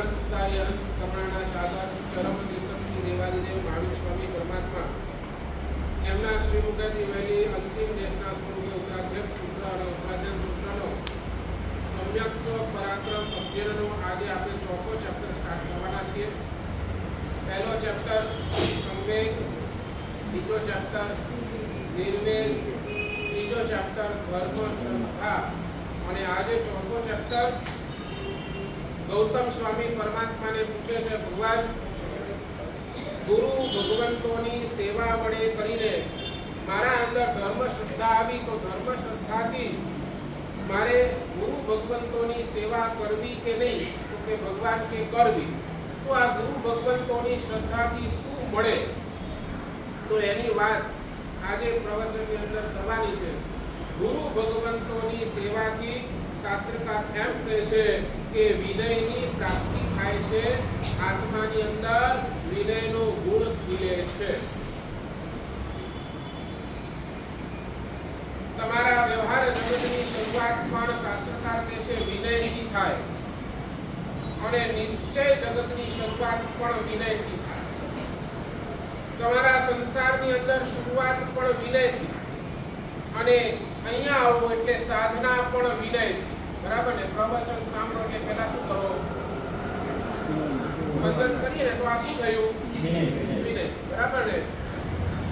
અનંતારી અનંત કરુણાના સાગર ચરમ તીર્થમથી દેવાદિદેવ મહાવીર સ્વામી પરમાત્મા એમના શ્રીમુખથી વહેલી અંતિમ દેશના સ્વરૂપે ઉત્તરાધ્યક્ષ સૂત્ર અને ઉત્તરાધ્યક્ષ સૂત્રનો સમ્યક પરાક્રમ અધ્યયનનો આજે આપણે ચોથો ચેપ્ટર સ્ટાર્ટ કરવાના છીએ. પહેલો ચેપ્ટર સંવેગ, બીજો ચેપ્ટર નિર્વેગ, ત્રીજો ચેપ્ટર ધર્મ શ્રદ્ધા અને આજે ચોથો ચેપ્ટર ગૌતમ સ્વામી પરમાત્માને પૂછે છે, ભગવાન ગુરુ ભગવંતોની સેવા વડે કરીને મારા અંદર ધર્મ શ્રદ્ધા આવી, તો ધર્મ શ્રદ્ધાથી મારે ગુરુ ભગવંતોની સેવા કરવી કે નહીં? તો કે ભગવાન કે કરવી. તો આ ગુરુ ભગવંતોની શ્રદ્ધાથી શું મળે? તો એની વાત આજે પ્રવચનની અંદર કરવાની છે. ગુરુ ભગવંતોની સેવાથી શાસ્ત્રકાર એમ કહે છે કે વિનયની પ્રાપ્તિ થાય છે, આત્માની અંદર વિનયનો ગુણ ખીલે છે. તમારા વ્યવહાર જગતની શરૂઆત પણ શાસ્ત્રકાર કહે છે વિનયથી થાય અને નિશ્ચય જગતની શરૂઆત પણ વિનયથી થાય. તમારા સંસારની અંદર શરૂઆત પણ વિનયથી અને અહીંયા આવો એટલે સાધના પણ વિનયથી. બરાબર ને? પ્રવચન સાંભળો એટલે પહેલા શું કરો? વંદન કરીએ ને તો આ શું થયું? વિનય. બરાબર ને?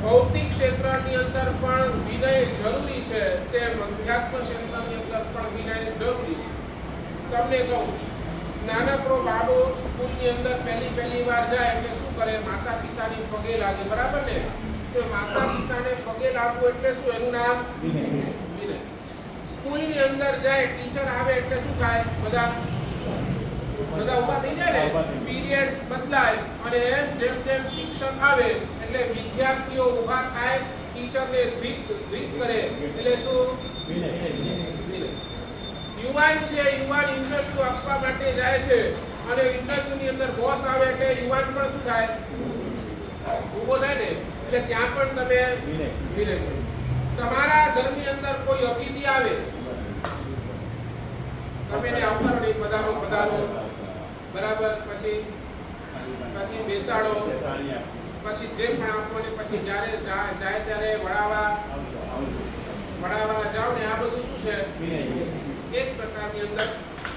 ભૌતિક ક્ષેત્રની અંદર પણ વિનય જરૂરી છે, તેમ અધ્યાત્મ ક્ષેત્રની અંદર પણ વિનય જરૂરી છે. તમને કહું, નાનકડો બાબો સ્કૂલની અંદર પહેલી વાર જાય એટલે શું કરે? માતા પિતાની પગે લાગે. બરાબર ને? તો માતા પિતાને પગે લાગવું એટલે શું? એનું નામ વિનય. સ્કૂલની અંદર જાય, ટીચર આવે એટલે શું થાય? બધા ઊભા થઈ જાય ને, પીરિયડ્સ બદલાય અને જેમ જેમ શિક્ષક આવે એટલે વિદ્યાર્થીઓ ઊભા થાય, ટીચરને ગ્રીટ કરે એટલે શું? વિનય. યુવાન છે, યુવાન ઇન્ટરવ્યુ આપવા માટે જાય છે અને ઇન્ટરવ્યુની અંદર બોસ આવે એટલે યુવાન પણ શું થાય? ઊભો થાય ને, એટલે ત્યાં પણ તમે વિનય. તમારા ઘરની અંદર કોઈ અતિથિ આવે, તમે એને આવકારો નહીં, પધારો પધારો, બરાબર, પછી બેસાડો, પછી જે પણ આપો ને પછી જ્યારે જાય ત્યારે વડાવા જાઓ ને, આ બધું શું છે? એક પ્રકારની અંદર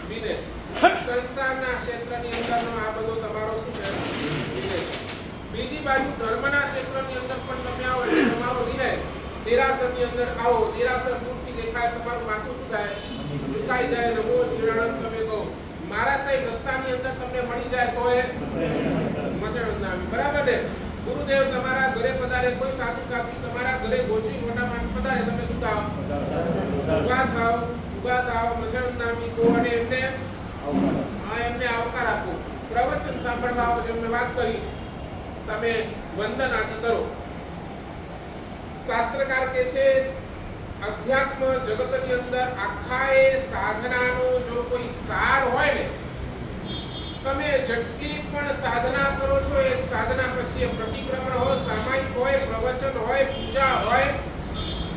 વિનય. સંસારના ક્ષેત્રની અંદરનો આ બધો તમારો શું છે? વિનય. બીજી બાજુ ધર્મના ક્ષેત્રની અંદર પણ તમે આવો એટલે તમારો વિનય. દેરાસરની અંદર આવો, દેરાસર દૂરથી દેખાય, તમારું માથું શું થાય? ઝુકાઈ જાય. નમો જીરાણંદ તમે કહો. મારા સાહેબ રસ્તાની અંદર તમને મળી જાય તો એ મચેણંદ. બરાબર ને? ગુરુદેવ તમારા ઘરે પધારે, કોઈ સાધુ સાધુ તમારા ઘરે ગોઠવી મોટા માણસ પધારે, તમે શું થાવ? ઉભા થાવ, મચેણંદ નામી કહો અને એમને આવકાર આપો. પ્રવચન સાંભળવા આવો, જેમ મેં વાત કરી, તમે વંદન આદિ કરો. શાસ્ત્રકાર કહે છે અધ્યાત્મ જગતની અંદર આખા એ સાધનાનો જો કોઈ સાર હોય ને, તમે જેટલી પણ સાધના કરો છો એ સાધના પછી પ્રતિક્રમણ હોય, સામાયિક હોય, પ્રવચન હોય, પૂજા હોય,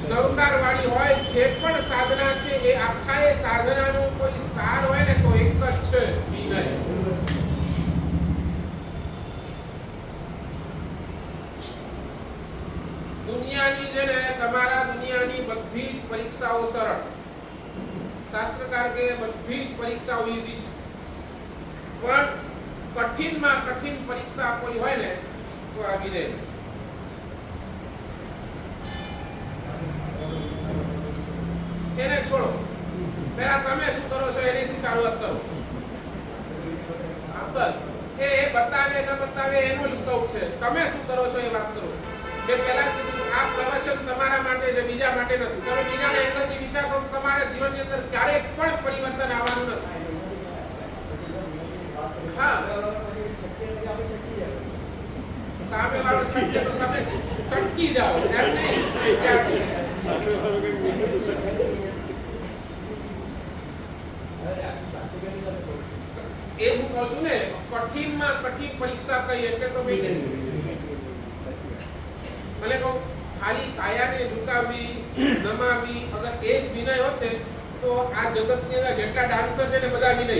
નવકારવાળી હોય, જે પણ સાધના છે એ આખા એ સાધનાનો કોઈ સાર હોય ને તો એક જ છે, વિનય. દુનિયાની છે ને, તમારા દુનિયાની બધી જ પરીક્ષાઓ સરળ. શાસ્ત્રકાર કે બધી જ પરીક્ષાઓ ઈઝી છે, પણ કઠિનમાં કઠિન પરીક્ષા કોઈ હોય ને તો આ વિનય. એને છોડો, પહેલા તમે શું કરો છો એનીથી શરૂઆત કરો. એ બતાવે ન બતાવે એનો લુકાઉ છે, તમે શું કરો છો એ વાત કરો. મેં પહેલા કીધું આ પ્રવચન તમારા માટે છે, બીજા માટે નથી. તમે બીજાના એંગલથી વિચારશો તો તમારા જીવનની અંદર ક્યારેય પણ પરિવર્તન આવવાનું નથી. હા, સામે વાળો છટકે તો તમે સટકી જાઓ, એમ નહીં. એ હું કહું છું ને, કઠિનમાં કઠિન પરીક્ષા કઈ એટલે તો મેં મને કહું ખાલી કાયાને ઝુકાવવી, નમાવી, અગર એ જ વિનય હોત ને તો આ જગતની અંદર જેટલા ડાન્સર છે ને બધા વિનય.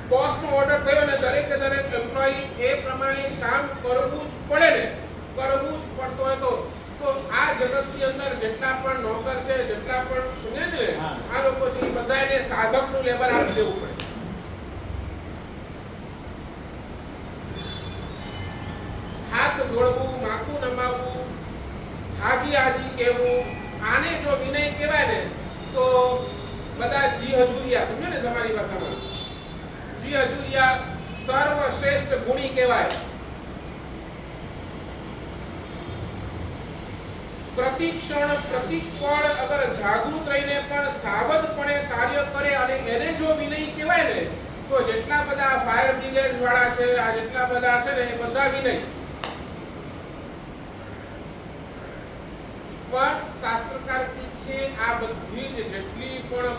બોસનો ઓર્ડર થયો ને દરેકે દરેક એમ્પ્લોયી એ પ્રમાણે કામ કરવું જ પડે ને, કરવું જ પડતો હોય તો આ જગતની અંદર જેટલા પણ નોકર છે, જેટલા પણ સુને ને આ લોકો છે, એ બધાને સાધકનું લેબર આપી દેવું પડે. હાથ જોડવું, માથું નમાવવું, હાજી હાજી કહેવું, આને જો વિનય કહેવાય ને તો બધા જી હજુરિયા, સમજો ને તમારી ભાષામાં, જી હજુરિયા સર્વશ્રેષ્ઠ ગુણી કહેવાય. પ્રતિક્ષણ પ્રતિપળ અગર જાગૃત રહીને પણ સાવધપણે કાર્ય કરે અને એને જો વિનય કહેવાય ને તો જેટલા બધા ફાયર બ્રિગેડ વાળા છે, આ જેટલા બધા છે ને એ બધા વિનય. પણ શાસ્ત્રકાર કે છે આ બધી જેટલી પણ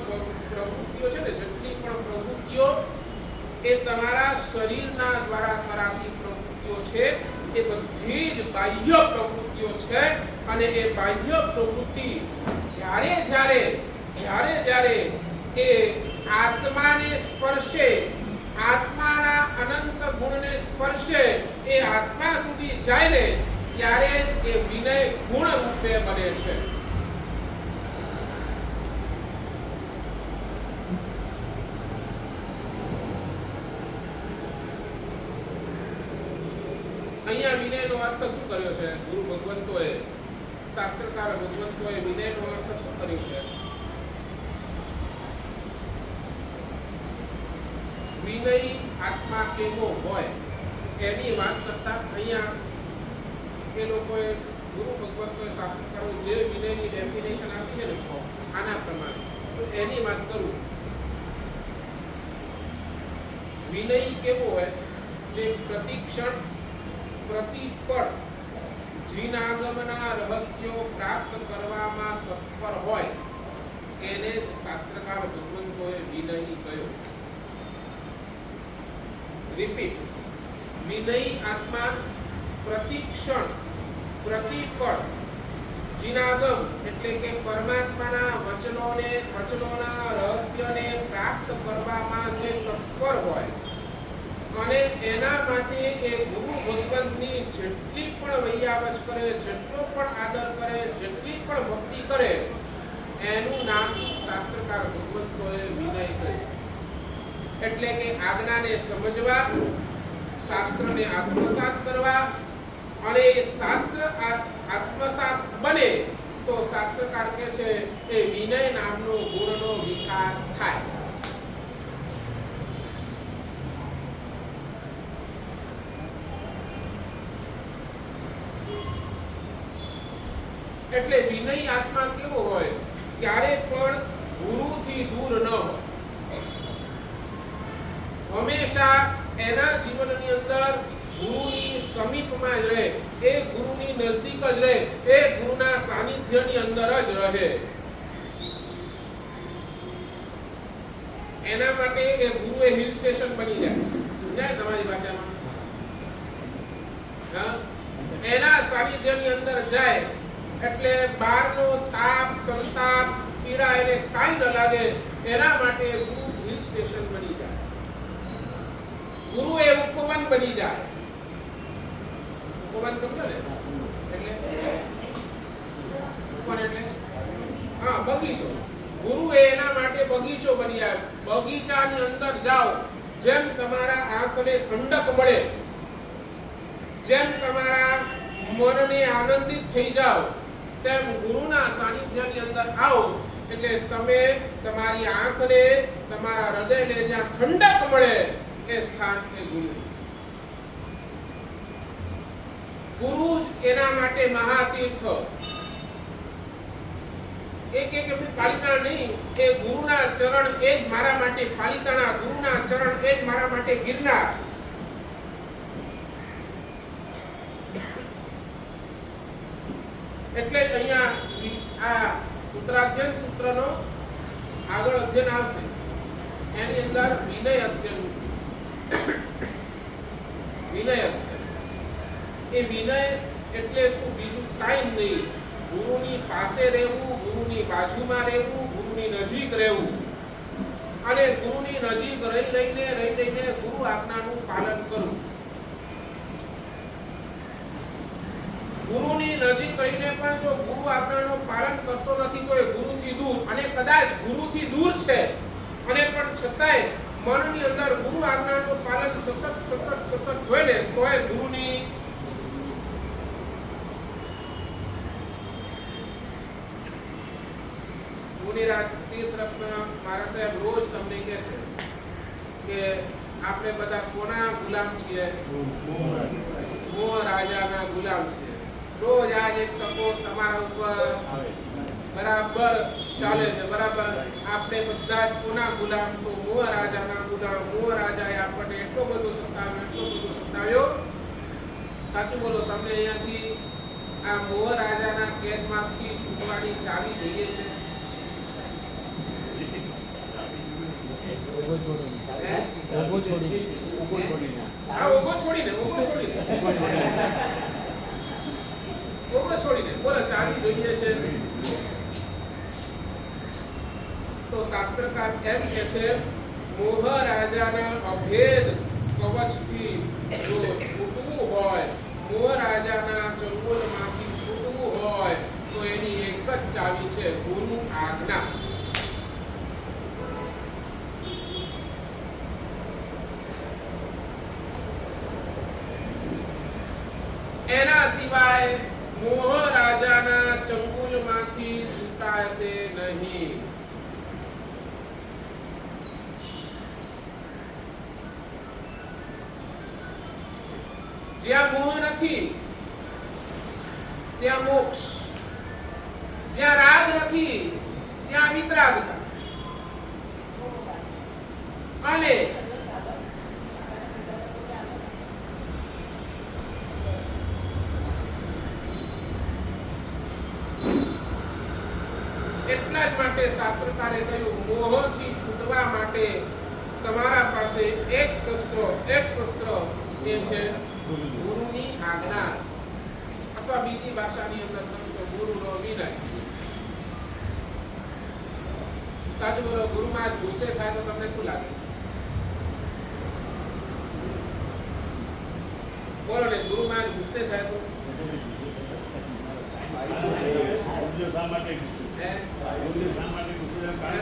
પ્રવૃત્તિઓ છે ને, જેટલી પણ પ્રવૃત્તિઓ એ તમારા શરીરના દ્વારા કરાતી પ્રવૃત્તિઓ છે, એ બધી જ બાહ્ય પ્રવૃત્તિઓ છે. અને એ બાહ્ય પ્રવૃત્તિ જ્યારે એ આત્માને સ્પર્શે, આત્માના અનંત ગુણને સ્પર્શે, એ આત્મા સુધી જાય ને ત્યારે એ વિનય ગુણ રૂપે બને છે. અહીંયા વિનયનો અર્થ શું કર્યો છે? ગુરુ ભગવંતોએ, શાસ્ત્રકાર ભગવંતોએ વિનયનો અર્થ શું કર્યો છે? વિનય આત્મા કેવો હોય એની વાત કરતા અહીંયા એ લોકોએ, ગુરુ ભગવંતોએ, શાસ્ત્રકારોએ જે વિનયની ડેફિનેશન આપી છે ને આના પ્રમાણે, તો એની વાત કરું. વિનય કેવો હોય? જે પ્રતિક્ષણ પ્રતિપળ જીનાગમના રહસ્યો પ્રાપ્ત કરવામાં તત્પર હોય એને શાસ્ત્રકાર ભગવંતોએ વિનય કહ્યો. રિપીટ, વિનય આત્મા પ્રતિક્ષણ પ્રતિપળ જીનાગમ એટલે કે પરમાત્માના વચનોના રહસ્યને પ્રાપ્ત કરવામાં જે તત્પર હોય અને એના માટે એ ગુરુ ભગવંતની જેટલી પણ વૈયાવચ કરે, જેટલો પણ આદર કરે, જેટલી પણ ભક્તિ કરે, એનું નામ શાસ્ત્રકાર ભગવંતોએ વિનય કહ્યું. એટલે કે આજ્ઞાને સમજવા, શાસ્ત્રને આત્મસાત કરવા, અને એ શાસ્ત્ર આત્મસાત બને તો શાસ્ત્રકાર કહે છે એ વિનય નામનો ગુણનો વિકાસ થાય. એટલે વિનય આત્મા કેવો હોય? ક્યારે પણ ગુરુથી દૂર ન હોય, હંમેશા એના જીવનની અંદર ગુરુની સમીપમાં જ રહે, એ ગુરુની નજદીક જ રહે, એ ગુરુના સાનિધ્યની અંદર જ રહે. એના માટે એ ગુરુ એ હિલ સ્ટેશન બની જાય તમારી ભાષામાં. એના સાનિધ્યની અંદર જાય એટલે બહારનો તાપ, સંતાપ, પીડા એને કાંઈ ન લાગે. એના માટે ગુરુ હિલ સ્ટેશન બની જાય, ગુરુ એ ઉપવન બની જાય. ઉપવન સમજો ને? એટલે ઉપવન એટલે હા, બગીચો. ગુરુ એના માટે બગીચો બની જાય. બગીચાની અંદર જાઓ, જેમ તમારા આંખને ઠંડક મળે, જેમ તમારા મનને આનંદિત થઈ જાઓ, તેમ ગુરુના સાનિધ્યની અંદર આવો એટલે તમે તમારી આંખને, તમારા હૃદયને જ્યાં ઠંડક મળે એ સ્થાન એ ગુરુ. ગુરુ જ એના માટે મહાતીર્થ. એક પાલિતાણા નહીં, એ ગુરુના ચરણ એ જ મારા માટે પાલિતાણા, ગુરુના ચરણ એ જ મારા માટે ગિરનાર. એટલે અહીંયા આ ઉત્તરાધ્યયન સૂત્રનો આગળ અધ્યયન આવશે, એની અંદર વિનય અધ્યયન. વિનય અધ્યયન એ વિનય એટલે શું? બીજું કાંઈ નહીં, ગુરુની પાસે રહેવું, ગુરુની બાજુમાં રહેવું, ગુરુની નજીક રહેવું અને ગુરુની નજીક રહીને ગુરુ આજ્ઞાનું પાલન કરવું. ગુરુની નજીક રહીને પણ જો ગુરુ આજ્ઞાનું પાલન કરતો નથી તો એ ગુરુથી દૂર, અને કદાચ ગુરુથી દૂર છે અને પણ છતાંય મનની અંદર ગુરુ આજ્ઞાનું પાલન સતત હોય ને તો એ ગુરુની મુનિરાજ તીર્થરત્ન મહારાજ સાહેબ રોજ તમને કહે છે કે આપણે બધા કોના ગુલામ છીએ? મોહ રાજાના ગુલામ છીએ. રોજ આજ એક ટકોર તમારા ઉપર બરાબર ચાલે છે. બરાબર આપણે બધા જ કોના ગુલામ? તો મોહ રાજાના ગુલામ. મોહ રાજાએ આપણને એટલો બધો સતાવ્યો. સાચું બોલો, તમને અહીંયાથી આ મોહ રાજાના કેદમાંથી છૂટવાની ચાવી જોઈએ છે? ઓગો છોડીને બોલો ચાવી જોઈએ છે. તો શાસ્ત્રકાર એમ કહે છે, મોહ રાજાના અભેદ કવચથી જો છૂટવું હોય, મોહ રાજાના ચંગુલમાંથી છૂટવું હોય તો એની એક જ ચાવી છે, ગુરુ આજ્ઞા. એના સિવાય મોહ રાજાના ચંગુલમાંથી છૂટાશે નહીં. જ્યાં મોહ નથી ત્યાં મોક્ષ, જ્યાં રાગ નથી ત્યાં વિતરાગતા. અને એટલા જ માટે શાસ્ત્રકારે કહ્યું, મોહથી છૂટવા માટે તમારા પાસે એક શસ્ત્ર એ છે ગુરુની આજ્ઞા, અથવા બીજી ભાષાની અંદર કહ્યું ગુરુનો વિનય. સાચું બોલો, ગુરુમાં ગુસ્સે થાય તો તમને શું લાગે? બોલો ને, ગુરુમાં ગુસ્સે થાય તો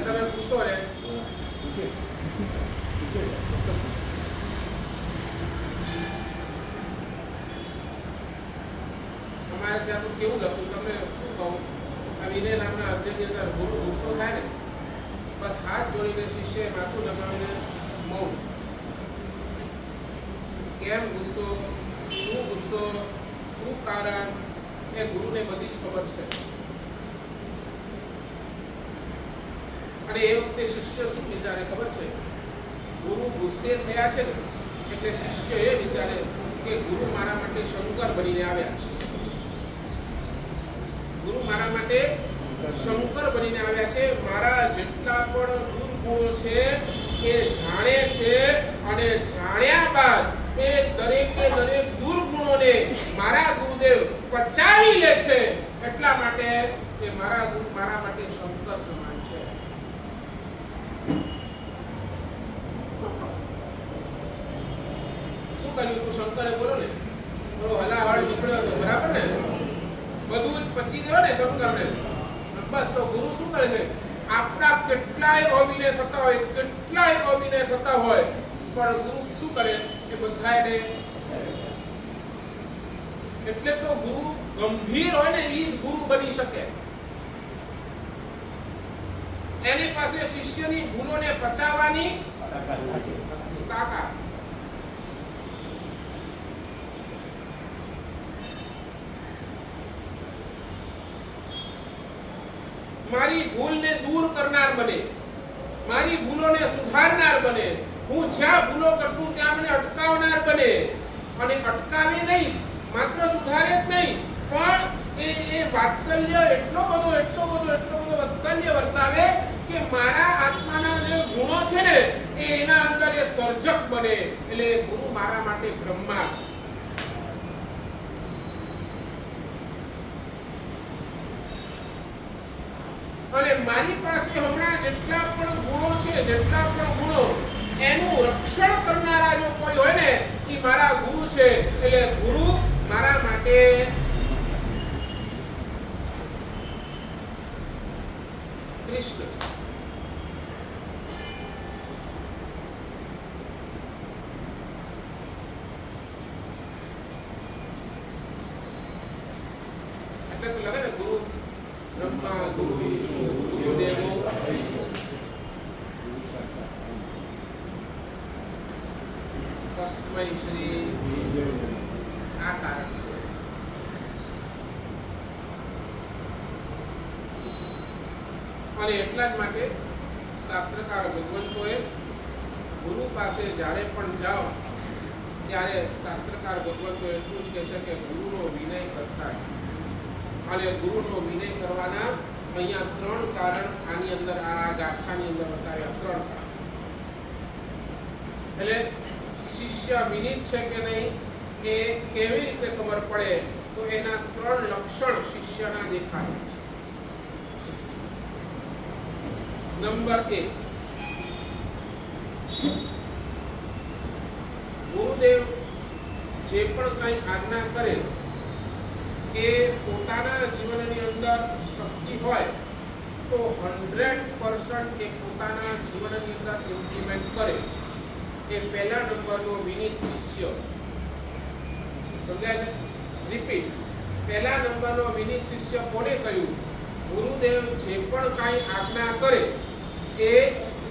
તમે પૂછો ને, અમારે ત્યાં કેવું લખું તમને શું કહું? આ વિનય નામના અધ્યયની અંદર ગુરુ ગુસ્સો થાય ને, બસ હાથ જોડીને શિષ્ય માથું લગાવીને મૌન. કેમ ગુસ્સો, શું કારણ, એ ગુરુને બધી જ ખબર છે. અને એ વખતે શિષ્ય શું વિચારે ખબર છે? ગુરુ ગુસ્સે થયા છે ને એટલે શિષ્ય એ વિચારે કે ગુરુ મારા માટે શંકર બનીને આવ્યા છે. ગુરુ મારા માટે શંકર બનીને આવ્યા છે. મારા જેટલા પણ દુર્ગુણો છે એ જાણે છે, અને જાણ્યા બાદ એ દરેકે દરેક દુર્ગુણોને મારા ગુરુદેવ પચાવી લે છે. એટલા માટે એ મારા ગુરુ મારા માટે શંકર સમાન છે. શું કર્યું તું શંકરે? બોલો ને, થોડો હલાવાળ નીકળ્યો હતો, બરાબર ને? બધું જ પચી ગયો ને શંકરને. બસ તો ગુરુ શું કરે છે? આપણા કેટલાય અભિનય થતા હોય, પણ ગુરુ શું કરે? એ બધાને, એટલે તો ગુરુ ગંભીર હોય ને એ જ ગુરુ બની શકે. એની પાસે શિષ્યની ભૂલોને પચાવવાની તાકાત. મારી ભૂલને દૂર કરનાર બને, મારી ભૂલોને સુધારનાર બને. હું જ્યાં ભૂલો કરું ત્યાં મને અટકાવનાર બને, અને અટકાવે નહીં, માત્ર સુધારે જ નહીં, પણ એ વાત્સલ્ય એટલો બધો વાત્સલ્ય વરસાવે કે મારા આત્માના જે ગુણો છે ને એના અંદર એ સર્જક બને. એટલે ગુરુ મારા માટે બ્રહ્મા છે. અને મારી પાસે હમણાં જેટલા પણ ગુણો એનું રક્ષણ કરનારા જો કોઈ હોય ને એ મારા ગુરુ છે. એટલે ગુરુ મારા માટે કૃષ્ણ છે. એટલે તો લગે ને ગુરુ બ્રહ્મા ગુરુ વિષ્ણુ ગુરુદેવો તસ્મૈ શ્રી. આ કારણ છે. અને એટલા જ માટે શાસ્ત્રકાર ભગવંતોએ ગુરુ પાસે જ્યારે પણ જાઓ ત્યારે શાસ્ત્રકાર ભગવંતો એટલું જ કહે છે કે ગુરુનો વિનય કરતા છે. અને ગુરુનો વિનય કરવાના અહીંયા 3 કારણ આની અંદર આ ગાથાની અંદર બતાવ્યા 3 કારણ. એટલે શિષ્ય વિનીત છે કે નહીં એ કેવી રીતે ખબર પડે તો એના 3 લક્ષણ શિષ્યના દેખાય છે. નંબર 1, ગુરુદેવ જે પણ કંઈ આજ્ઞા કરે એ પોતાના જીવનની અંદર શક્તિ હોય તો 100% એ પોતાના જીવનની અંદર ઇમ્પ્લિમેન્ટ કરે. એ પહેલા નંબરનો વિનીત શિષ્ય. સમજાય છે? રિપીટ. પહેલા નંબરનો વિનીત શિષ્ય કોને કહ્યું? ગુરુદેવ જે પણ કાંઈ આજ્ઞા કરે એ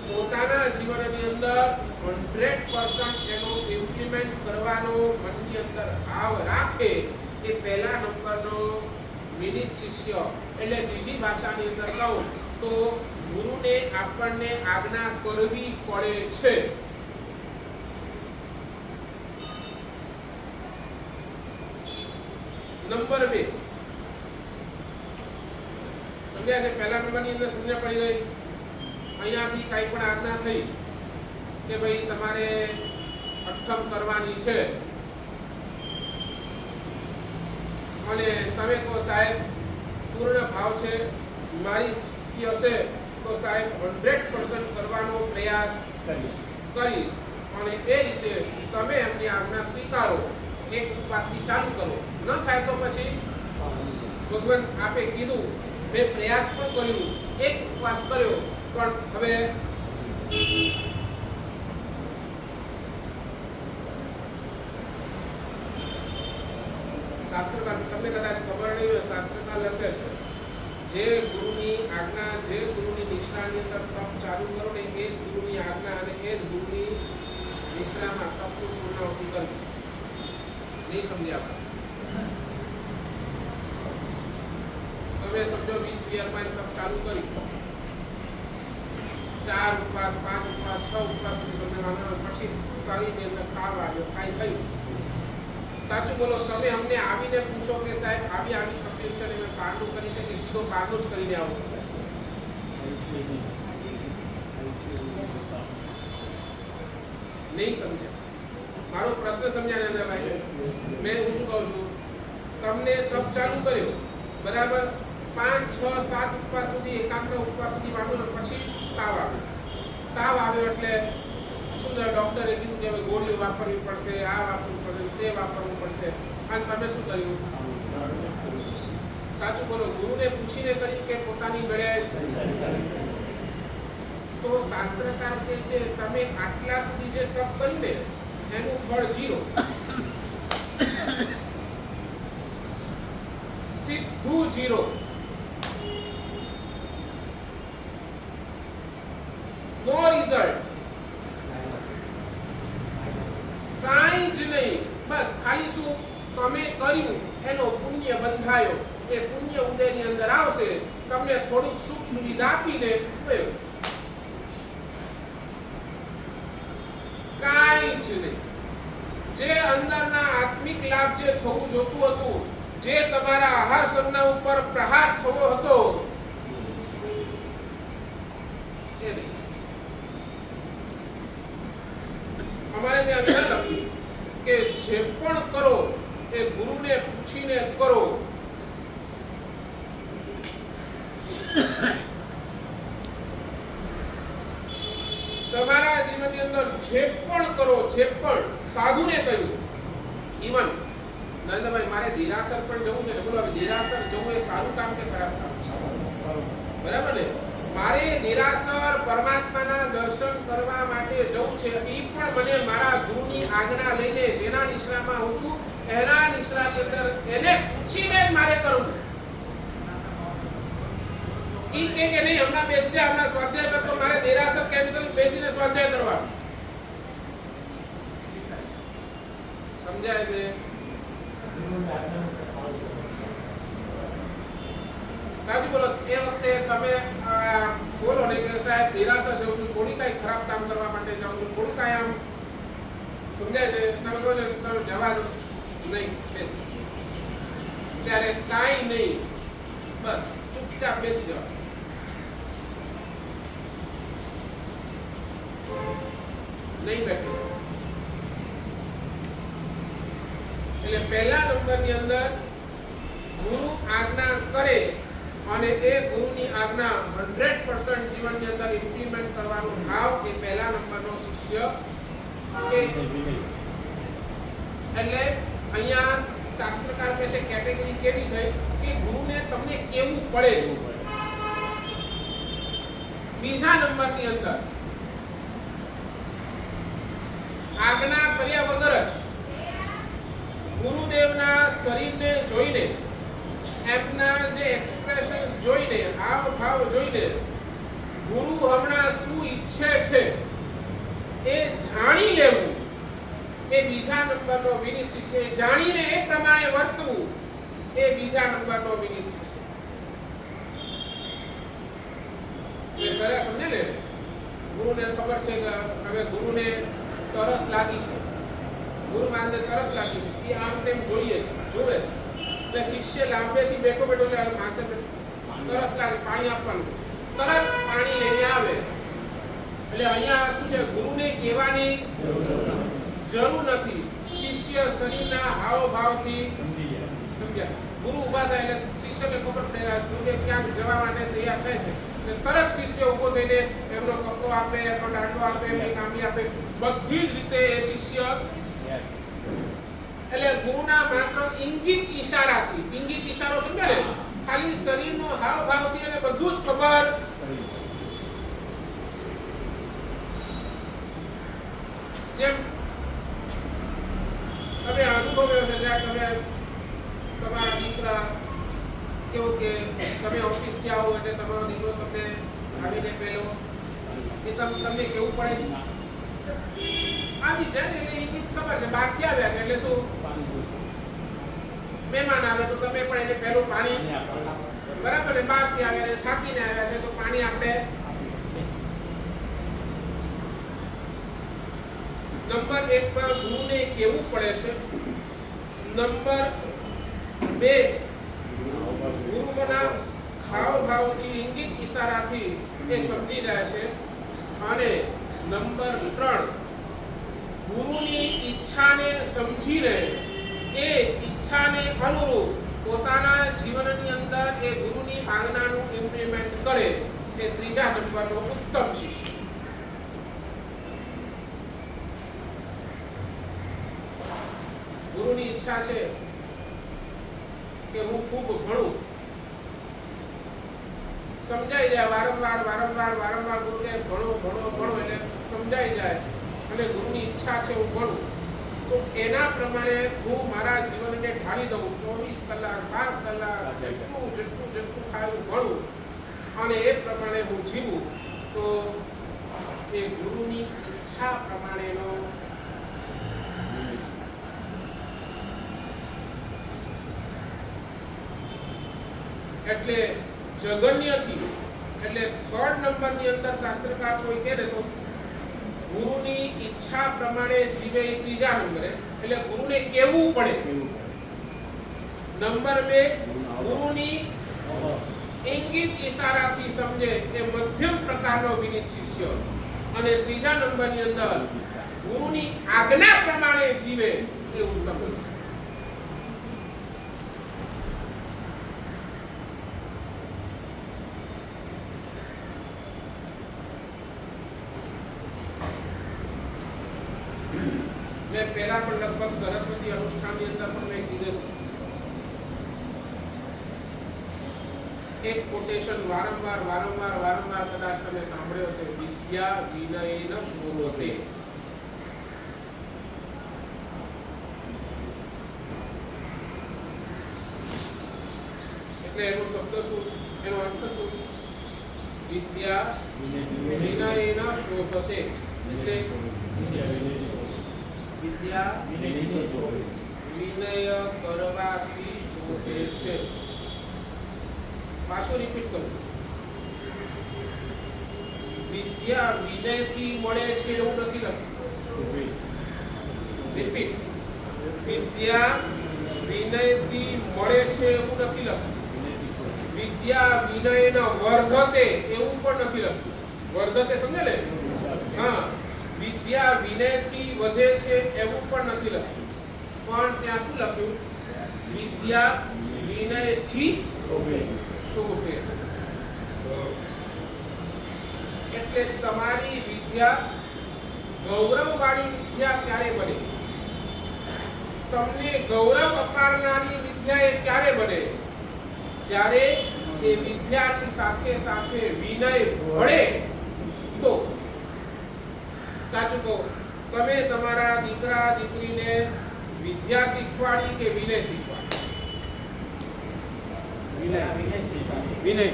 પોતાના જીવનની અંદર 100% એનો ઇમ્પ્લિમેન્ટ કરવાનો મનની અંદર ભાવ રાખે એ પહેલા નંબરનો વિનીત શિષ્ય. એટલે બીજી ભાષાની અંદર કહું તો ગુરુને આપણને આજ્ઞા કરવી પડે છે. નંબર 2, સમજ્યા છે? પહેલા નંબરની અંદર સમજણ પડી ગઈ. અહીંયાથી કઈ પણ આજ્ઞા થઈ કે ભાઈ તમારે અઠ્ઠમ કરવાની છે અને તમે કહો સાહેબ પૂર્ણ ભાવ છે મારી હશે તો સાહેબ 100% કરવાનો પ્રયાસ કરીશ. અને એ રીતે તમે એમની આજ્ઞા સ્વીકારો. એક ઉપવાસથી ચાલુ કરો. ન થાય તો પછી ભગવાન આપે કીધું મેં પ્રયાસ પણ કર્યું, એક ઉપવાસ કર્યો પણ હવે શાસ્ત્રકાર તમને કદાચ ખબર નહીં હોય, શાસ્ત્રકાર લખે છે જે ગુરુની આજ્ઞા, જે ગુરુની નિષ્ઠાની અંદર તપ ચાલુ કરો ને એ જ ગુરુની આજ્ઞા અને એ જ ગુરુની નિષ્ઠામાં તપનું પૂર્ણાહુતિ કરવી. નહીં સમજ્યા? તમે સમજો 20-22 તપ ચાલુ કરી, 4 ઉપવાસ, 5 ઉપવાસ, 6 ઉપવાસ સુધી તમને માનો પછી શરીરની અંદર તાવ આવ્યો, કાંઈ થયું. સાચું બોલો, તમે અમને આવીને પૂછો કે સાહેબ આવી તકલીફ છે ને મેં બહારનું કરી છે કે સીધો બહારનું જ કરીને આવું? નહીં સમજ્યા? મારો પ્રશ્ન સમજ્યા ને ભાઈ? મેં હું શું કહું છું, તમને તપ ચાલુ કર્યો બરાબર, 5, 6, 7 ઉપવાસ સુધી, એકાગ્ર ઉપવાસ સુધી વાંધો ને પછી તાવ આવ્યો એટલે શું થાય? ડોક્ટરે કીધું કે હવે ગોળીઓ વાપરવી પડશે, આ વાપરવું પડશે, તે વાપરવું પડશે. અને તમે શું કર્યું? સાચું બોલો, ગુરુને પૂછીને કર્યું કે પોતાની મેળે? તો શાસ્ત્રકાર કહે છે તમે આટલા સુધી જે તપ કર્યું ને એનું ફળ 0, સીધું 0. નો રિઝલ્ટ, કાંઈ જ નહીં. બસ ખાલી શું તમે કર્યું એનો પુણ્ય બંધાયો, એ પુણ્ય ઉદયની અંદર આવશે, તમને થોડુંક સુખ સુવિધા આપીને ગયો. કાંઈ જ નહીં. જે અંદરના આત્મિક લાભ જે થવું જોતું હતું, જે તમારા આહાર સંજ્ઞા ઉપર પ્રહાર થવો હતો એ નહીં. અમારે જે અંદર લખ્યું કે જે પણ કરો એ ગુરુને પૂછીને કરો. અંદર જે પણ કરો, જે પણ સાધુને કહ્યું, ઇવન નરેન્દ્રભાઈ મારે દેરાસર પણ જવું છે ને, બોલો હવે દેરાસર જવું એ સારું કામ કે ખરાબ કામ? બરાબર ને? મારે દેરાસર પરમાત્માના દર્શન કરવા માટે જવું છે, એ પણ મને મારા ગુરુની આજ્ઞા લઈને જેના નિશ્રામાં હું છું એના નિશ્રાની અંદર એને પૂછીને જ મારે કરવું. ઈ કે નહીં હમણાં બેસજે, હમણાં સ્વાધ્યાય કરતો, મારે દેરાસર કેન્સલ બેસીને સ્વાધ્યાય કરવા. સમજાય છે? સાચું બોલો. એ વખતે તમે બોલો ને કે સાહેબ દેરાસર જઉં છું, થોડી કઈ ખરાબ કામ કરવા માટે જાઉં છું, થોડું કઈ આમ સમજાય છે, તમે કહો છો તમે જવા દો, નહીં બેસ, ત્યારે કાંઈ નહીં, બસ ચૂપચાપ બેસી જાઓ. નહીં બેઠો. એટલે પહેલા નંબરની અંદર ગુરુ આજ્ઞા કરે અને એ ગુરુની આજ્ઞા 100% જીવનની અંદર ઇમ્પ્લિમેન્ટ કરવાનો ભાવ એ પહેલા નંબરનો શિષ્ય કે એટલે અહીંયા શાસ્ત્રકાર કહે છે કેટેગરી કેવી થઈ કે ગુરુને તમને કેવું પડે છે. બીજા નંબરની અંદર આજ્ઞા કર્યા વગર જ ગુરુદેવના શરીરને જોઈને, એમના જે એક્સપ્રેશન જોઈને, હાવભાવ જોઈને ગુરુ હમણાં શું ઈચ્છે છે એ જાણી લેવું એ બીજા નંબરનો વિનિત શિષ્ય. જાણીને એ પ્રમાણે વર્તવું એ બીજા નંબરનો વિનિત શિષ્ય. સમજે ને? ગુરુને ખબર છે કે હવે ગુરુને તરસ લાગી છે, ગુરુ માનને તરસ લાગી છે, એ આમ તેમ જોવે છે. એટલે શિષ્ય લાંબેથી બેઠો માણસે તરસ લાગે, પાણી આપવાનું, તરત પાણી લઈને આવે. એટલે અહીંયા શું છે, ગુરુને કહેવાની જરૂર નથી. શિષ્ય શરીરના હાવભાવથી સમજ્યા. ગુરુ ઊભા થાય એટલે શિષ્યને ખબર પડે ગુરુને ક્યાંક જવા માટે તૈયાર થાય છે, તરત શિષ્ય ઉભો થઈને એમનો કપડો આપે, એમનો દાંડો આપે, એમની કામી આપે, બધી જ રીતે એ શિષ્ય. એટલે ગુરુના માત્ર ઇંગિત ઈશારાથી, ઇંગિત ઈશારો સમજે ને, ખાલી શરીરનો હાવભાવથી એને બધું જ ખબર. જેમ તમે અનુભવ્યો છે, જ્યાં તમે તમારા દીકરા કેવું કે તમે ઓફિસથી આવો એટલે તમારો દીકરો તમને આવીને પેલો એ તમને કેવું પડે છે, આવી જાય એટલે એ ખબર છે બહારથી આવ્યા એટલે શું મહેમાન આવે તો તમે પણ એને પહેલું પાણી, બરાબર ને, બહારથી આવ્યા થાકીને આવ્યા છે તો પાણી આપણે. નંબર 1 પર ગુરુને કેવું પડે છે. નંબર 2 ગુરુના હાવભાવથી, ઇંગિત ઈશારાથી એ સમજી જાય છે. અને નંબર 3 ગુરુની ઈચ્છાને સમજીને એ ઈચ્છાને અનુરૂપ પોતાના જીવનની અંદર એ ગુરુની આજ્ઞાનું ઇમ્પ્લિમેન્ટ કરે એ ત્રીજા નંબરનો ઉત્તમ શિષ્ય. ગુરુની ઈચ્છા છે કે હું ખૂબ ભણું, સમજાઈ જાય વારંવાર ગુરુને ભણો એટલે સમજાઈ જાય અને ગુરુની ઈચ્છા છે હું ભણું, તો એના પ્રમાણે હું મારા જીવનને ઢાળી દઉં, 24 કલાક 12 કલાક જેટલું થાય હું ભણું અને એ પ્રમાણે હું જીવું, તો એ ગુરુની ઈચ્છા પ્રમાણેનો એટલે જગન્યથી. એટલે 3rd નંબરની અંદર શાસ્ત્રકાર કોઈ કહે તો ગુરુની ઈચ્છા પ્રમાણે જીવે એ ત્રીજા નંબરે, એટલે ગુરુને કેવું પડે. નંબર 2 ગુરુની ઇંગિત ઈશારાથી સમજે એ મધ્યમ પ્રકારનો વિનિત શિષ્ય. અને ત્રીજા નંબરની અંદર ગુરુની આજ્ઞા પ્રમાણે જીવે એ ઉત્તમ શિષ્ય. પહેલા પણ લગભગ સરસ્વતી અનુષ્ઠાનની અંદર પણ મેં કીધું એક કોટેશન વારંવાર કદાચ તમે સાંભળ્યો છે, વિદ્યા વિનયેન શોભતે. એટલે એનો શબ્દ શું, એનો અર્થ શું? વિદ્યા વિનયેન શોભતે. એટલે વિદ્યા વિનય કરવાથી શોભે છે. પાછો રિપીટ કરું, વિદ્યા વિનયથી મળે છે એવું નથી લખ્યું. રિપીટ, વિદ્યા વિનયથી મળે છે એવું નથી લખ્યું. વિદ્યા વિનયના વર્ધતે એવું પણ નથી લખ્યું. વર્ધતે સમજે ને? હા, વિદ્યા વિનયથી વધે છે એવું પણ નથી લખ્યું. પણ ત્યાં શું લખ્યું? વિદ્યા વિનયથી શોભે. એટલે તમારી વિદ્યા ગૌરવવાળી વિદ્યા ક્યારે બને? તમને ગૌરવ અપાવનારી વિદ્યા એ ક્યારે બને? જ્યારે એ વિદ્યાની સાથે સાથે વિનય ભળે તો. સાચું કહો, તમે તમારા દીકરા દીકરીને વિદ્યા શીખવાડી કે વિનય શીખવાડી? વિનય.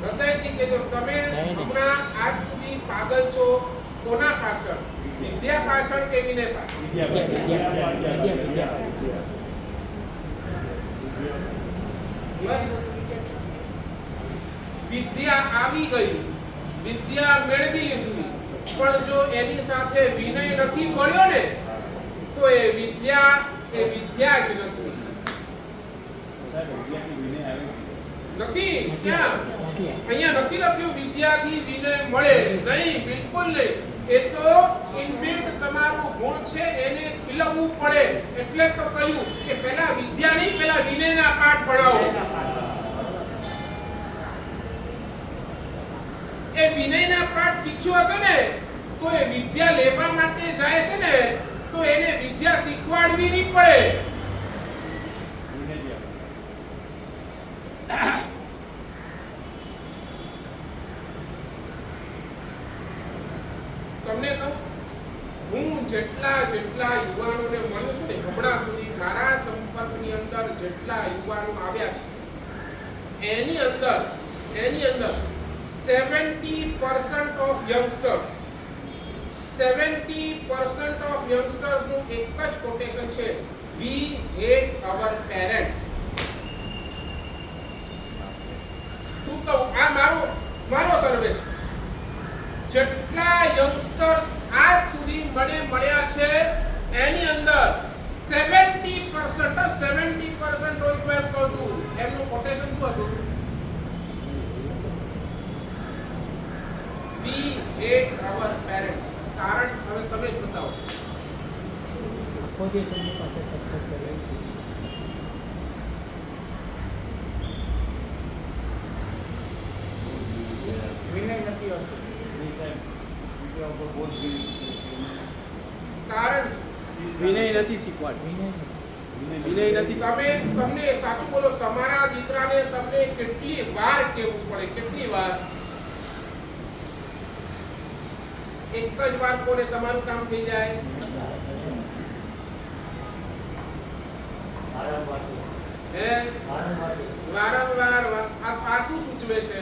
હૃદયથી કહેજો, તમે હમણાં આજ સુધી પાગલ છો કોના પાછળ? વિદ્યા પાછળ કે વિનય પાછળ? વિદ્યા આવી ગઈ, વિદ્યા મેળવી લીધી, પણ જો એની સાથે વિનય નથી મળ્યો ને તો એ વિદ્યા જ નથી. ક્યાં? અહીંયા નથી લખ્યું વિદ્યાથી વિનય મળે. નહીં, બિલકુલ નહીં. એ તો ઇનબિલ્ટ તમારું ગુણ છે, એને ખીલવવું પડે. એટલે તો કહ્યું કે પહેલા વિદ્યા નહીં, પહેલા વિનયના પાઠ ભણાવો. એ વિનયના પાઠ શીખ્યો હશે ને તો એ વિદ્યા લેવા માટે જાય છે ને તો એને વિદ્યા શીખવાડવી નહીં પડે. તમને કહું, હું જેટલા યુવાનોને મળ્યો છું ને હમણાં સુધી, મારા સંપર્કની અંદર જેટલા યુવાનો આવ્યા છે એની અંદર 70% of youngsters નું એક જ કોટેશન છે, we hate our parents. શું કહું, આ મારો સર્વે છે. જેટલા યંગસ્ટર્સ આજ સુધી મને મળ્યા છે એની અંદર 70% રોજ મેં કહું છું એમનું કોટેશન શું હતું? We hate our parents. કારણ હવે તમે જ બતાવો. વિનય નથી હોતું. કારણ વિનય નથી શીખવાડતું. વિનય નથી. તમને સાચું બોલો, તમારા દીકરાને તમને કેટલી વાર કહેવું પડે? કેટલી વાર? એક જ વાર કોને તમારું કામ થઈ જાય? વારંવાર. આ શું સૂચવે છે?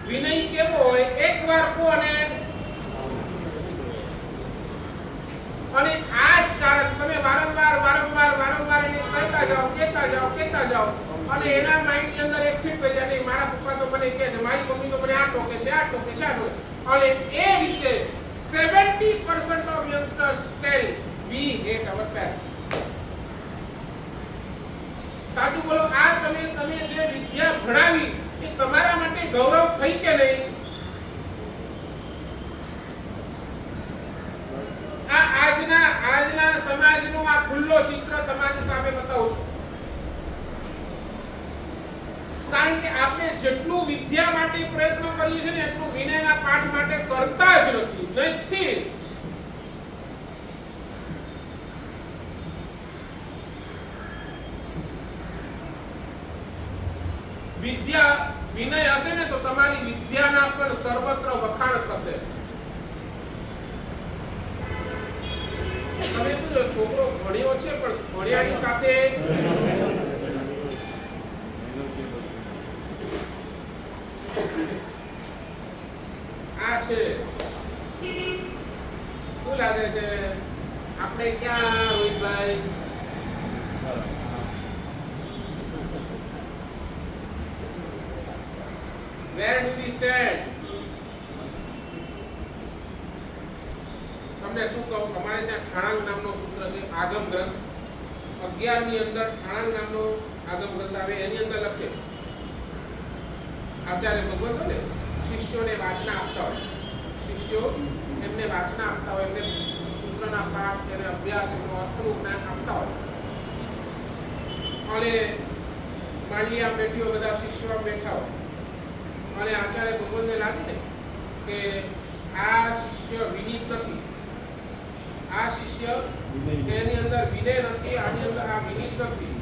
વિનય કેવો હોય? એક વાર કોને, અને આ જ કારણ તમે વારંવાર એને કહેતા જાઓ અને એના માઇન્ડ ની અંદર એક ફિટ થઈ જાય, નહીં મારા પપ્પા તો મને કહે છે, મારી મમ્મી તો મને આ ટોકે છે. અને એ રીતે 70% of youngsters tell we hate our parents. સાચું બોલો, આ તમે જે વિદ્યા ભણાવી એ તમારા માટે ગૌરવ થઈ કે નહીં? આ આજના સમાજનો આ ખુલ્લો ચિત્ર તમારી સામે બતાવું છું. જેટલું વિદ્યા માટે પ્રયત્ન કરીએ છીએ ને એટલું વિનયના પાઠ માટે કરતા જ નથી. વિદ્યા વિનય હશે ને તો તમારી વિદ્યાના પણ સર્વત્ર વખાણ થશે. તમે છોકરો ભણ્યો છે પણ ભણ્યાની સાથે આ છે શું લાગે છે આપણે ક્યાં રોહિતભાઈ where do we stand? તમને શું કહું, તમારે ત્યાં ઠાણાંગ નામનો સૂત્ર છે આગમ ગ્રંથ 11 ની અંદર ઠાણાંગ નામનો આગમ ગ્રંથ આવે એની અંદર લખે આચાર્ય ભગવતો ને શિષ્યોને વાચના આપતા હોય, શિષ્યો એમને વાચના આપતા હોય, એમને સૂત્રના પાઠ અને અભ્યાસ એનો અર્થનું જ્ઞાન આપતા હોય અને માલિયા બેઠીઓ બધા શિષ્યો બેઠા હોય અને આચાર્ય ભગવતને લાગે ને કે આ શિષ્ય વિનીત નથી, આ શિષ્ય એની અંદર વિનય નથી, આની અંદર આ વિનીત નથી,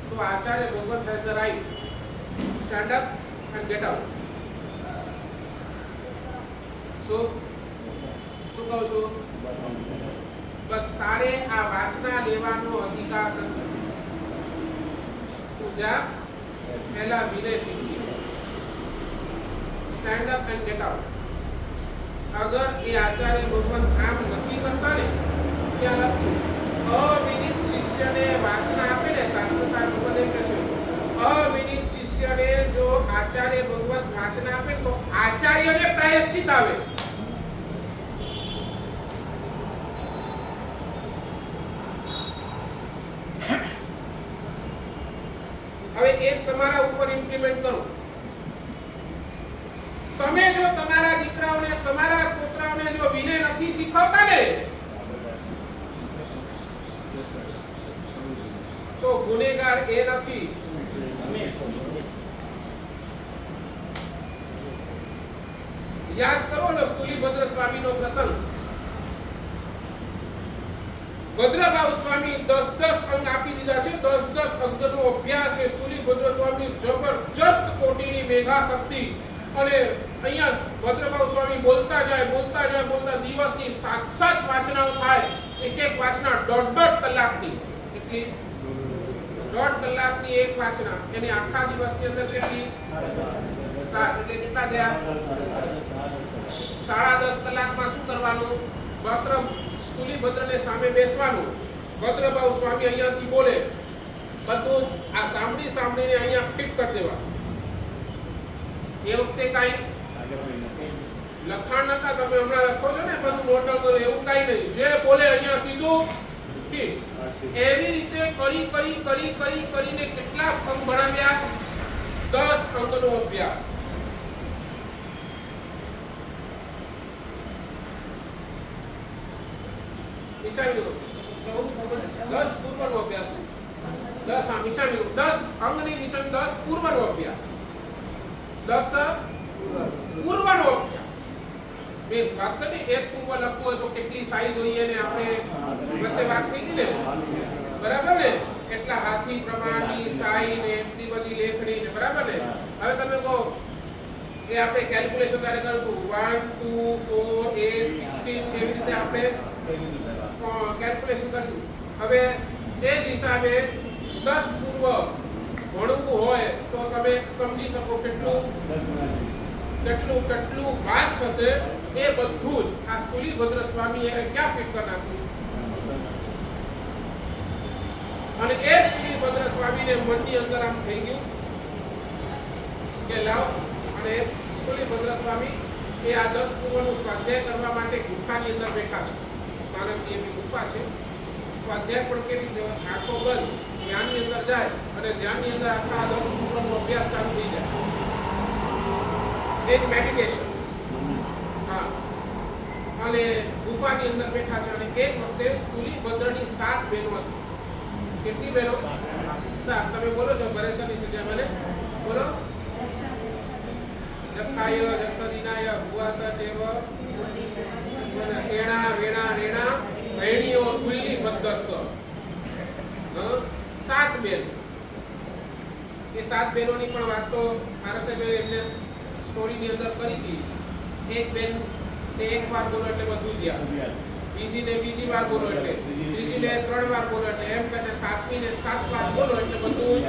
તો Acharya Bhagwat has the right stand up and get out. શું કહું છું? બસ તારે આ વાચના લેવાનો અધિકાર નથી, તું જા પહેલા વિનય શીખી. Stand up and get out. અગર એ આચાર્ય ભગવાન કામ નથી કરતા ને ત્યાં લખ્યું અવિનીત શિષ્યને વાચના આપે ને શાસ્ત્રકાર ભગવત એમ કહે છે અવિનીત શિષ્યને જો આચાર્ય ભગવત વાચના આપે તો આચાર્યને પ્રાયશ્ચિત આવે. હવે એક તમારા ઉપર ઇમ્પ્લિમેન્ટ કરો. તમે જો તમારા દીકરાઓને તમારા પુત્રાઓને જો વિનય નથી શીખવતા ને તો ગુનેગાર એ નથી, યાદ કરો ને સ્થૂલીભદ્ર સ્વામીનો પ્રસંગ. ભદ્રભાવ સ્વામી 10 અંગ આપી દીધા છે, 10 અંગનો અભ્યાસ એ સ્થૂલીભદ્ર સ્વામી જબરજસ્ત કોટીની મેઘા શક્તિ. અને અહીંયા ભદ્રભાવ સ્વામી બોલતા જાય દિવસની 7 વાચનાઓ થાય, એક વાચના 1.5 કલાકની. એટલી 1.5 કલાકની એક વાચના, એની આખા દિવસની અંદર કેટલી 7 એટલે કેટલા થયા 10.5 કલાકમાં શું કરવાનું? સ્થૂલીભદ્રને સામે બેસવાનું. ભદ્રભાવ સ્વામી અહીંયાથી બોલે, બધું આ સાંભળીને અહીંયા ફિટ કરી દેવા. એ વખતે કાઈ લખાણ નતા, તમે હમણાં લખો છો ને બધું નોટલ કરો, એવું કાઈ નહીં, જે બોલે અહીંયા સીધું ફિટ. એવી રીતે કરીને કેટલા અંગ ભણાવ્યા? 10 અંગનો અભ્યાસ. મિસાઈલો 10 પૂર્વનો અભ્યાસ, 10 હા મિસાઈલો 10 અંગની મિસાઈલ 10 પૂર્વનો અભ્યાસ, 10 પૂર્વનો અભ્યાસ. બે વાત કરી, એક પૂર્વ લખવું હોય તો કેટલી સાઈઝ જોઈએ ને આપણે વચ્ચે વાત થઈ ગઈ ને, બરાબર ને? એટલા હાથી પ્રમાણની સાઈ ને એટલી બધી લેખણી ને, બરાબર ને? હવે તમે કહો કે આપણે કેલ્ક્યુલેશન તારે કરતું 1 2 4 8 16 એવી રીતે આપણે કેલ્ક્યુલેશન કર્યું. હવે તે જ હિસાબે 10 પૂર્વ ભણવું હોય તો તમે સમજી શકો કેટલું વાસ થશે. એ બધું જ આ સ્થૂલીભદ્ર સ્વામી એ ક્યાં ફિટ કરી નાખ્યું? અને એ સ્થૂલીભદ્ર સ્વામીને મનની અંદર આમ થઈ ગયું કે લાવ, અને સ્થૂલીભદ્ર સ્વામી એ આ 10 પૂર્વનું સ્વાધ્યાય કરવા માટે ગુફાની અંદર બેઠા છે. નાનકડી એવી ગુફા છે. સ્વાધ્યાય પણ કેવી છે? આંખો બંધ, ધ્યાનની અંદર જાય અને ધ્યાનની અંદર આખા 10 પૂર્વનો અભ્યાસ ચાલુ થઈ જાય. એક મેડિટેશન. હા, અને ગુફાની અંદર બેઠા છે. અને એક વખતે સ્થૂલીભદ્રની 7 બહેનો હતી. કેટલી બહેનો? 7. તમે બોલો છો પરેશાની છે મને બોલો. જખાય જખદિનાય ભુવાત ચેવ સેણા વેણા રેણા ભૈણીઓ તુલ્લી બદ્દસ 7 બેન. એ 7 બહેનોની પણ વાત તો મારા સાહેબે એમને સ્ટોરીની અંદર કરી હતી. એક બેન ને એક વાર બોલો એટલે બધું જ યાદ, બીજી ને બીજી વાર બોલો એટલે, ત્રીજી ને 3 વાર બોલો એટલે, એમ કરીને 7મી ને 7 વાર બોલો એટલે બધું.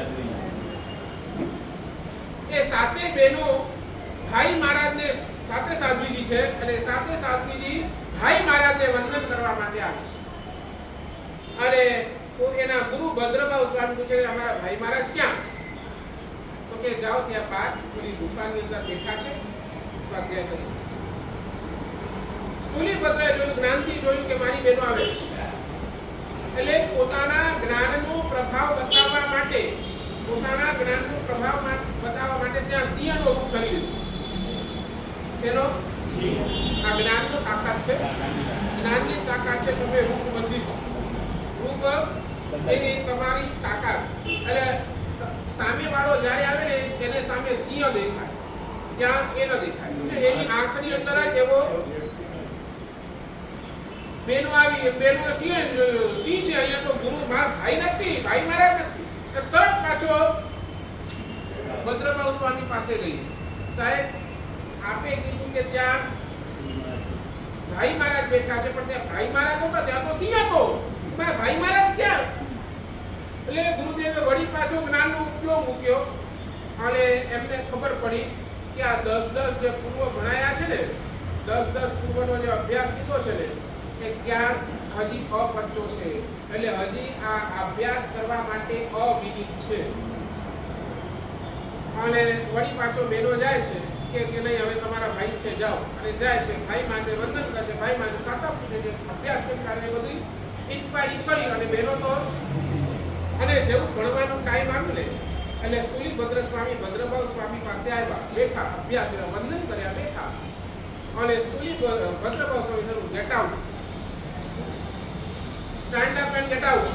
એ 7 બહેનો ભાઈ મહારાજને સાથે સાધ્વીજી છે અને સાથે સાધ્વીજી ભાઈ મહારાજને વંદન કરવા માટે આવી છે. અને તો એના ગુરુ ભદ્રભાવ સ્વામી પૂછે અમારા ભાઈ મહારાજ ક્યાં? તો કે જાઓ ત્યાં બહાર પેલી ગુફાની અંદર બેઠા છે, સ્વાધ્યાય કરી. સ્થૂલી ભદ્રએ જોયું, જ્ઞાનથી જોયું કે મારી બહેનો આવે છે, એટલે પોતાના જ્ઞાનનો પ્રભાવ બતાવવા માટે ત્યાં સિંહનો રૂપ કરી લીધું. તેનો આ જ્ઞાનનો તાકાત છે, જ્ઞાનની તાકાત છે. તમે રૂપ બદલી શકો, રૂપ એની તમારી તાકાત. એટલે સામે વાળો જ્યારે આવે ને એને સામે સિંહ દેખાય, ત્યાં એ ન દેખાય. એની આંખની અંદર જ એવો બેનો આવી, બેનો સિંહ છે. અહીંયા તો ગુરુ મારા ભાઈ નથી, ભાઈ મારા નથી. તરત પાછો ભદ્રભાવ સ્વામી પાસે ગઈ. સાહેબ આપે કીધું કે ત્યાં ભાઈ મહારાજ બેઠા છે, પણ ત્યાં ભાઈ મહારાજ નહોતા, ત્યાં તો સિંહ હતો. મારા ભાઈ મહારાજ ક્યાં? એટલે ગુરુદેવે વળી પાછો જ્ઞાનનો ઉપયોગ મૂક્યો અને એમને ખબર પડી કે આ 10 જે પૂર્વ ભણાયા છે ને, 10 પૂર્વનો જે અભ્યાસ લીધો છે ને, એ જ્ઞાન હજી અપચ્ચો છે. એટલે હજી આ અભ્યાસ કરવા માટે અવિદિત છે. અને વળી પાછો બેનો જાય છે કે નહીં હવે તમારા ભાઈ છે, જાઓ. અને જાય છે, ભાઈ માને વંદન કરે છે, ભાઈ માને સાતા પૂછે છે, અભ્યાસ કરી બધી ઇન્ક્વાયરી કરી. અને બેનો તો અને જેવું ભણવાનો ટાઈમ આવ્યો ને એટલે સ્થૂલી ભદ્ર સ્વામી ભદ્રભાવ સ્વામી પાસે આવ્યા, બેઠા, અભ્યાસ કર્યા, વંદન કર્યા, બેઠા. અને સ્થૂલી ભદ્રભાવ સ્વામી થયું get out, stand up and get out.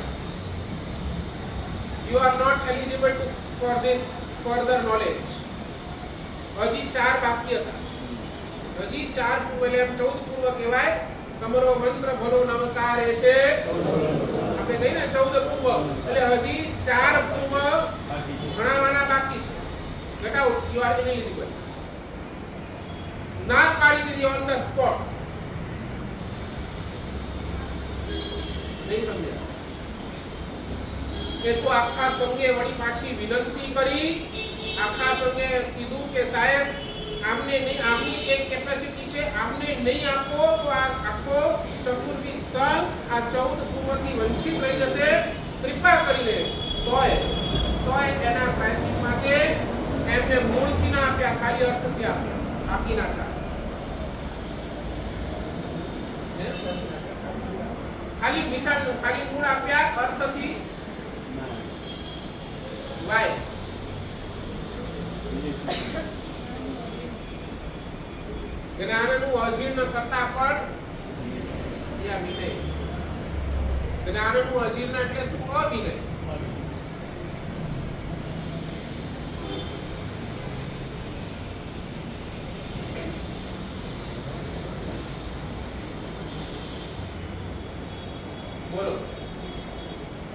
You are not eligible for this further knowledge. હજી 4 બાકી હતા. હજી 4 પૂર્વ એટલે 14 પૂર્વ કહેવાય. તમારો મંત્ર ભલો નમકારે છે. આપણે કહીએ ને 14 પૂર્વ એટલે હજી 4 પૂર્વ ભણાવવાના બાકી છે. Get out. You are ineligible. ના પાડી દીધી on the spot. નહીં સમજ્યા? એ તો આખા સંઘે વળી પાછી વિનંતી કરી. આખા સંઘે કીધું કે સાહેબ આમને નહીં, આમની એક કેપેસિટી છે, આમને નહીં આપો તો આ આખો ચતુર્વિધ સંઘ આ 14 પૂર્વથી વંચિત રહી જશે. કૃપા કરીને તોય એના પ્રાયશ્ચિત માટે એમને મૂળથી ના આપ્યા, ખાલી અર્થથી આપ્યા, બાકી ના ચાલે. ખાલી નિશાન, ખાલી મૂળ આપ્યા, અર્થથી વાય. જ્ઞાનનું અજીર્ણ કરતા પણ વિનય. જ્ઞાનનું અજીર્ણ એટલે શું? અવિનય. બોલો,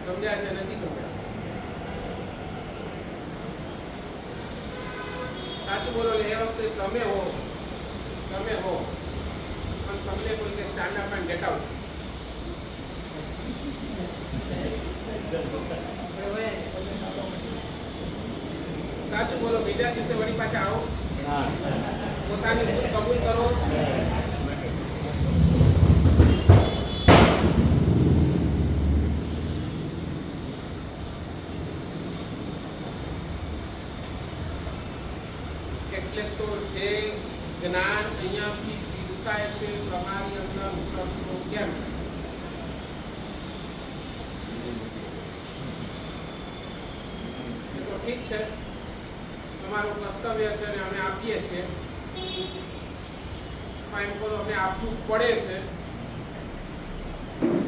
સમજ્યા છે? નથી સમજ્યા? સાચું બોલો. એ વખતે તમે હો પણ તમને કોઈ કે stand up and get out. સાચું બોલો. બીજા દિવસે વળી પાછા આવો, પોતાની ભૂલ કબૂલ કરો. એટલે તો જે જ્ઞાન અહીંયાથી પીરસાય છે તમારી અંદર ઉતરતું કેમ? એ તો ઠીક છે, તમારું કર્તવ્ય છે અને અમે આપીએ છીએ. ફાઇન બોલો, અમે આપવું પડે છે.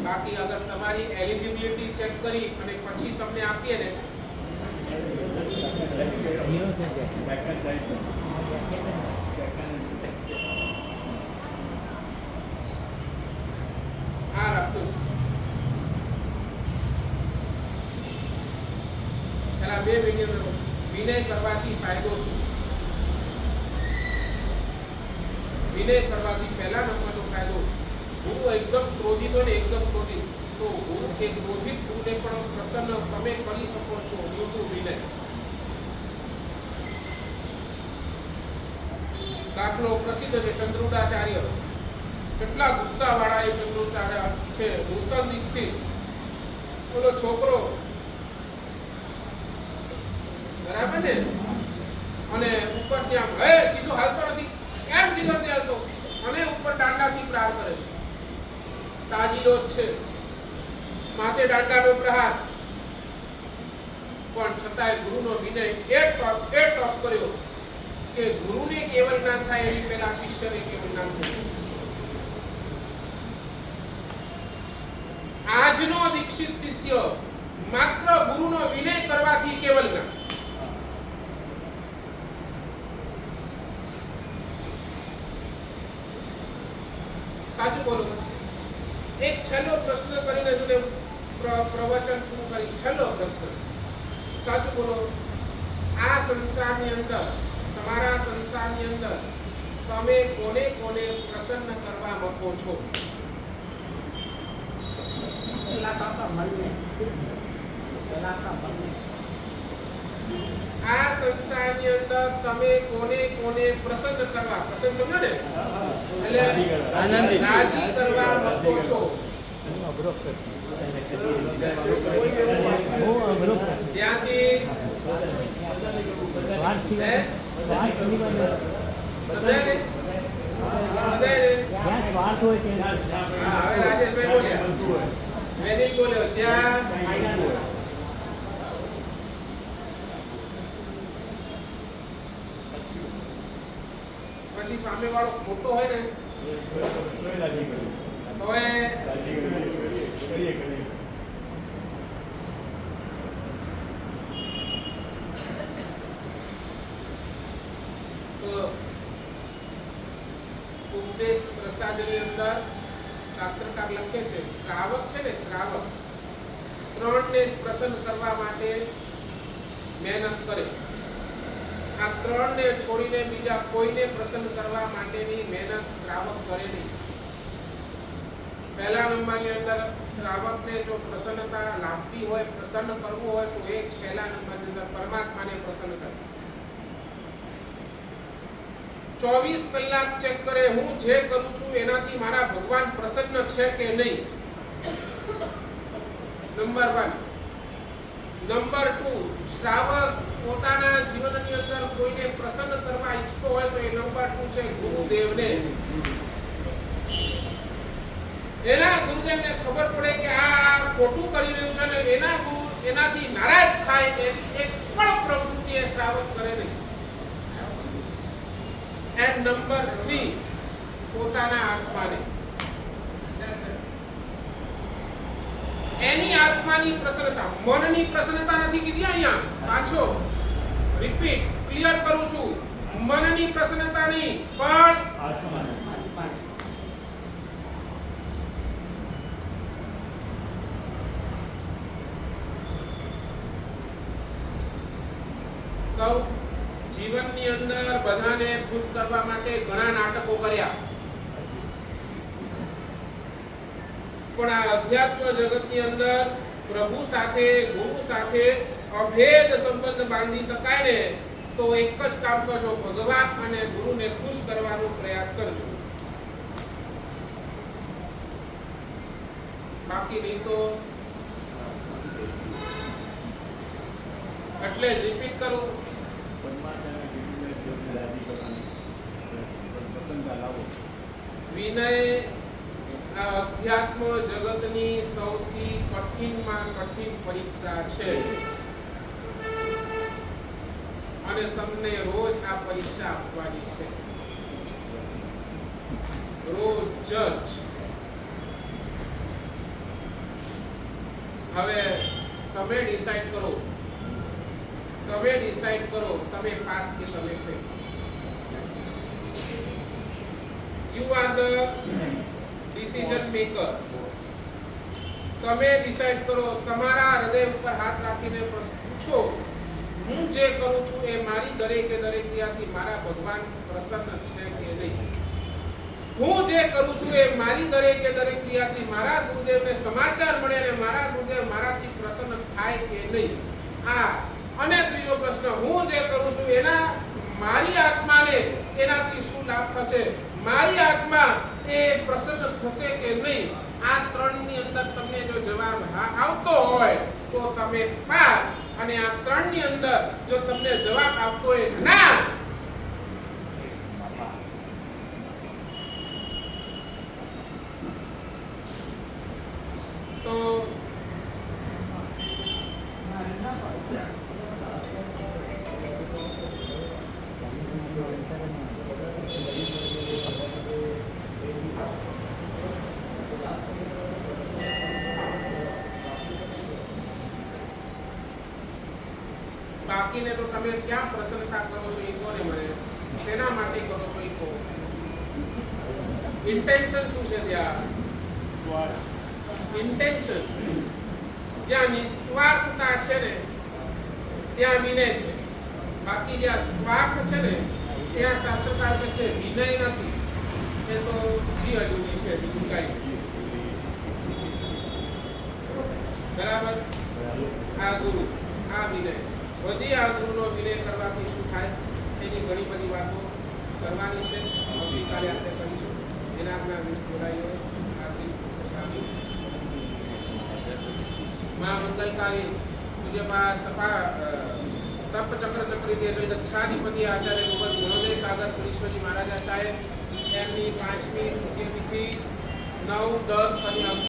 બાકી અગર તમારી એલિજિબિલિટી ચેક કરી અને પછી તમને આપીએ ને આ રાખ્યું છે. પેલા 2 વિડીયો વિનય કરવાથી ફાયદો શું? વિનય કરવાથી પહેલા નંબરનો ફાયદો, ગુરુ એકદમ ક્રોધિત હોય ને એકદમ ક્રોધિત, તો ગુરુ એક ક્રોધિત ગુરુને પણ પ્રસન્ન તમે કરી શકો છો યુટ્યુબ વિનય. દાખલો પ્રસિદ્ધ છે ચંદ્રુડાચાર્ય. કેટલા ગુસ્સાવાળા એ ચંદ્રુડાચાર્ય છે. નૂતન દીક્ષિત ઓલો છોકરો બરાબર ને, અને ઉપરથી આમ હે સીધો હાલતો નથી, કેમ સીધો નથી હાલતો, અને ઉપર દાંડાથી પ્રહાર કરે છે. તાજીલો જ છે, માથે દાંડાનો પ્રહાર, પણ છતાંય ગુરુનો વિનય એ ટોપ કર્યો કે ગુરુને કેવલ જ્ઞાન થાય એની પહેલા શિષ્યને કેવલ જ્ઞાન થાય. આજનો દીક્ષિત શિષ્ય માત્ર ગુરુનો વિનય કરવાથી કેવલ જ્ઞાન. સાચું બોલો. એક છેલ્લો પ્રશ્ન કરીને જોડે પ્રવચન પૂરું કરી. છેલ્લો પ્રશ્ન, સાચું બોલો. આ સંસારની અંદર, તમારા સંસારની અંદર તમે કોને કોને પ્રસન્ન કરવા માંગો છો? આ સંસારની અંદર તમે કોને કોને પ્રસન્ન કરવા, પ્રસન્ન સમજો ને, એટલે રાજી કરવા માંગો છો? ત્યાંથી પછી સામે વાળો મોટો હોય ને તો ઉપદેશ પ્રસાદની અંદર શાસ્ત્રકાર લખે છે, શ્રાવક છે ને, શ્રાવક ત્રણને પ્રસન્ન કરવા માટે મહેનત કરે. આ ત્રણને છોડીને બીજા કોઈને પ્રસન્ન કરવા માટેની મહેનત શ્રાવક કરે નહીં. પહેલા નંબરની અંદર શ્રાવકને જો પ્રસન્નતા લાગતી હોય, પ્રસન્ન કરવું હોય, તો એક પહેલા નંબરની અંદર પરમાત્માને પ્રસન્ન કરે. 24 કલાક ચેક કરે, હું જે કરું છું એનાથી મારા ભગવાન પ્રસન્ન છે કે નહીં. નંબર 1. નંબર 2, શ્રાવક પોતાના જીવનની અંદર કોઈને પ્રસન્ન કરવા ઈચ્છતો હોય તો એ નંબર 2 છે ગુરુદેવને. એના ગુરુદેવને ખબર પડે કે આ ખોટું કરી રહ્યું છે ને એનાથી નારાજ થાય એક પણ પ્રવૃત્તિ એ શ્રાવક કરે નહીં. એન્ડ નંબર 3, પોતાના આત્માને, એની આત્માની પ્રસન્નતા, મનની પ્રસન્નતા નથી કીધી અહીંયા. પાછો રિપીટ ક્લિયર કરું છું, મનની પ્રસન્નતા નહીં, પણ આત્માની. જીવનની અંદર બધાને ખુશ કરવા માટે ઘણા નાટકો કર્યા, પણ આ અધ્યાત્મ જગતની અંદર પ્રભુ સાથે, ગુરુ સાથે અભેદ સંબંધ બાંધી શકાય ને તો એક જ કામ કરજો, ભગવાન અને ગુરુને ખુશ કરવાનો પ્રયાસ કરજો. બાકી નહીં તો એટલે જ રિપીટ કરું, વિનય આ અધ્યાત્મ જગતની સૌથી કઠિનમાં કઠિન પરીક્ષા છે અને તમને રોજ આ પરીક્ષા આપવાની છે, રોજ જ. હવે તમે ડિસાઈડ કરો તમે ડિસાઈડ કરો તમે પાસ કે તમે fail. You are the decision maker. તમે ડિસાઈડ કરો. તમારા હૃદય ઉપર હાથ રાખીને પૂછો, હું જે કરું છું એ મારી દરેકે દરેક ક્રિયાથી મારા ભગવાન પ્રસન્ન છે કે નહીં? હું જે કરું છું એ મારી દરેકે દરેક ક્રિયાથી મારા ગુરુદેવને સમાચાર મળે અને મારા ગુરુદેવ મારાથી પ્રસન્ન થાય કે નહીં? આ અને ત્રીજો પ્રશ્ન, હું જે કરું છું એના મારી આત્માને એનાથી શું લાભ થશે? મારી આત્મા એ પ્રસન્ન થશે કે નહીં? આ ત્રણની અંદર તમને જો જવાબ હા આવતો હોય તો તમે પાસ, અને આ ત્રણની અંદર જો તમને જવાબ આપતો હોય ના તો બાકીને તો તમે ક્યાં પ્રસન્નતા કરો છો એ કોને મને? શેના માટે કરો છો એ કહો. ઇન્ટેન્શન શું છે ત્યાં? ઇન્ટેન્શન જ્યાં નિસ્વાર્થતા છે ને ત્યાં વિનય છે. બાકી જ્યાં સ્વાર્થ છે ને ત્યાં શાસ્ત્રકાર કહે છે વિનય નથી. એ તો જી હજુરી છે, બીજું કાંઈ નથી. બરાબર? આ ગુરુ, આ વિનય. હજી આ ગુરુનો વિનય કરવાથી શું થાય એની ઘણી બધી વાતો કરવાની છે. આવતીકાલે આપણે કરીશું. એના જોડાઈઓ માં મંગલકારી પૂજ્યપાદ તપ ચક્ર ચક્રી દક્ષાધિપતિ આચાર્ય ભગવત ગુણોદય સાગર સુરેશ્વરી મહારાજા સાહેબ એમની 5મી પુણ્યતિથિ 9, 10 અને